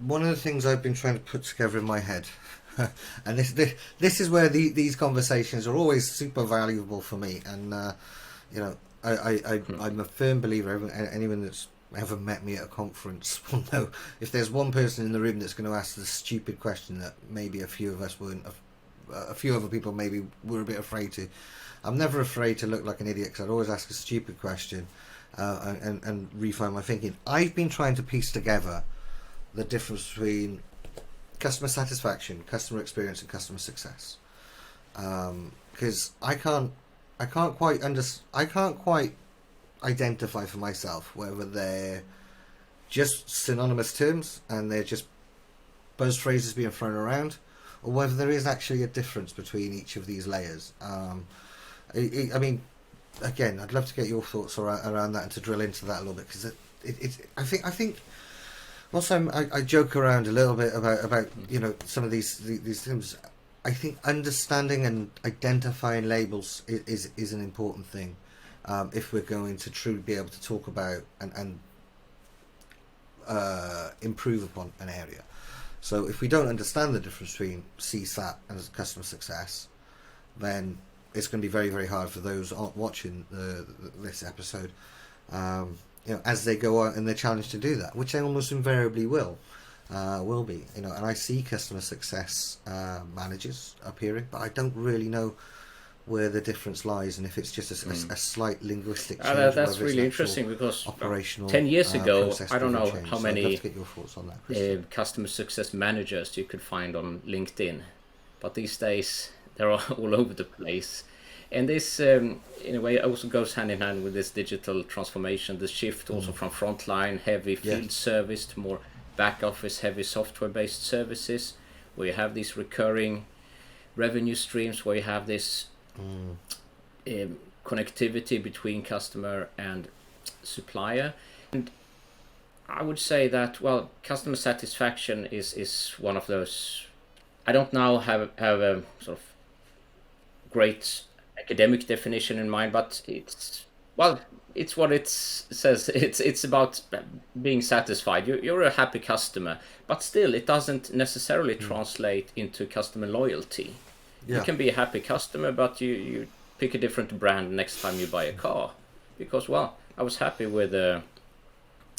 one of the things I've been trying to put together in my head, and this is where these conversations are always super valuable for me. And you know, I'm a firm believer. Anyone that's ever met me at a conference will know if there's one person in the room that's going to ask the stupid question that maybe a few of us weren't, a few other people maybe were a bit afraid to. I'm never afraid to look like an idiot because I'd always ask a stupid question and refine my thinking. I've been trying to piece together the difference between customer satisfaction, customer experience, and customer success. Because I can't quite identify for myself whether they're just synonymous terms and they're just buzz phrases being thrown around, or whether there is actually a difference between each of these layers. I mean, again, I'd love to get your thoughts around that and to drill into that a little bit, because I think also I joke around a little bit about some of these things. I think understanding and identifying labels is an important thing if we're going to truly be able to talk about and improve upon an area. So if we don't understand the difference between CSAT and customer success, then it's going to be very, very hard for those watching this episode, as they go out and they're challenged to do that, which they almost invariably will be. And I see customer success managers appearing, but I don't really know where the difference lies, and if it's just a slight linguistic change. That's really interesting, because operational 10 years ago, I don't know change. how So many I'd love to get your thoughts on that, customer success managers you could find on LinkedIn, but these days they're all over the place. And this, in a way, also goes hand in hand with this digital transformation, the shift also from frontline heavy field service to more back office heavy software-based services, where you have these recurring revenue streams, where you have this connectivity between customer and supplier. And I would say that, well, customer satisfaction is one of those. I don't now have a sort of great academic definition in mind, but it's what it says. It's about being satisfied. You're a happy customer, but still it doesn't necessarily translate into customer loyalty. You can be a happy customer, but you pick a different brand next time you buy a car, because, well, I was happy with a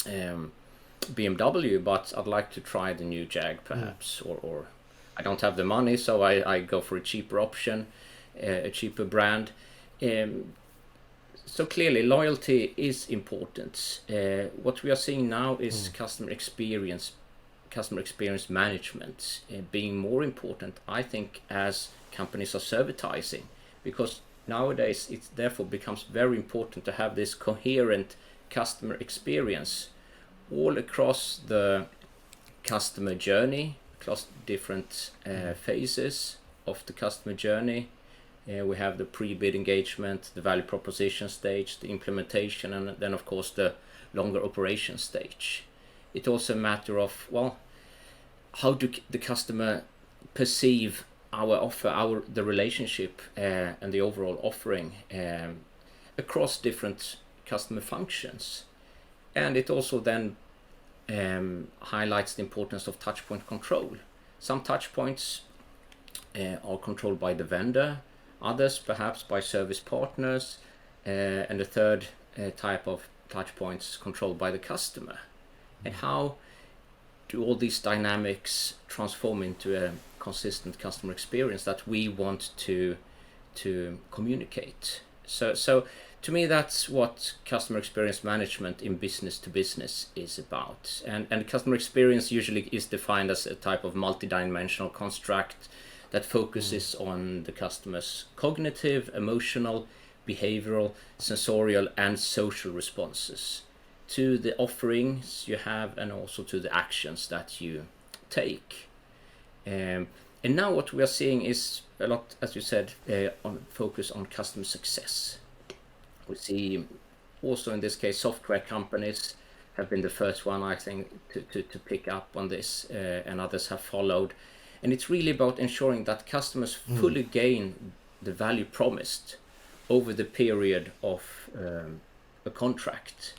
BMW, but I'd like to try the new Jag perhaps, or I don't have the money, so I go for a cheaper option, a cheaper brand. So clearly loyalty is important. What we are seeing now is customer experience management being more important, I think, as companies are servitizing, because nowadays it therefore becomes very important to have this coherent customer experience all across the customer journey, across different phases of the customer journey. We have the pre-bid engagement, the value proposition stage, the implementation, and then of course the longer operation stage. It's also a matter of, well, how do the customer perceive our offer, the relationship and the overall offering across different customer functions. And it also then highlights the importance of touchpoint control. Some touchpoints are controlled by the vendor, others perhaps by service partners, and the third type of touchpoints controlled by the customer. And how do all these dynamics transform into a consistent customer experience that we want to communicate? So to me, that's what customer experience management in business to business is about. And customer experience usually is defined as a type of multidimensional construct that focuses on the customer's cognitive, emotional, behavioral, sensorial, and social responses to the offerings you have, and also to the actions that you take. And now what we are seeing is a lot, as you said, on focus on customer success. We see also in this case software companies have been the first one, I think, to pick up on this, and others have followed. And it's really about ensuring that customers fully gain the value promised over the period of a contract.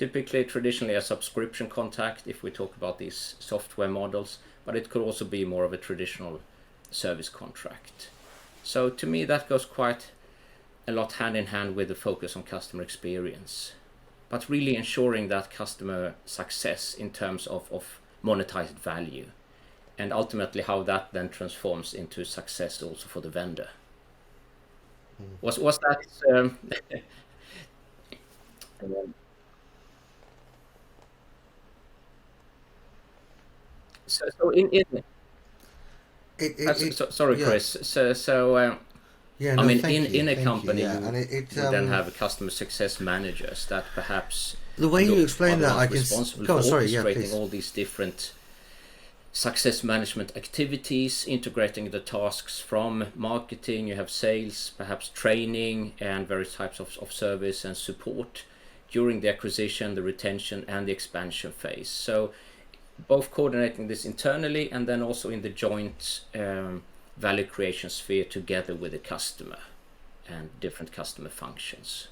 typically traditionally a subscription contract if we talk about these software models, but it could also be more of a traditional service contract. So to me that goes quite a lot hand in hand with the focus on customer experience, but really ensuring that customer success in terms of monetized value, and ultimately how that then transforms into success also for the vendor. Was that so sorry, Yeah. Chris. So Yeah, I no, mean, thank you, in a thank you. company, Yeah, you and it would then have customer success managers that perhaps the way you are explain the that, ones I can responsible go for on. Sorry, yeah, orchestrating please. all these different success management activities, integrating the tasks from marketing, you have sales, perhaps training, and various types of service and support during the acquisition, the retention, and the expansion phase. So both coordinating this internally and then also in the joint value creation sphere together with the customer and different customer functions.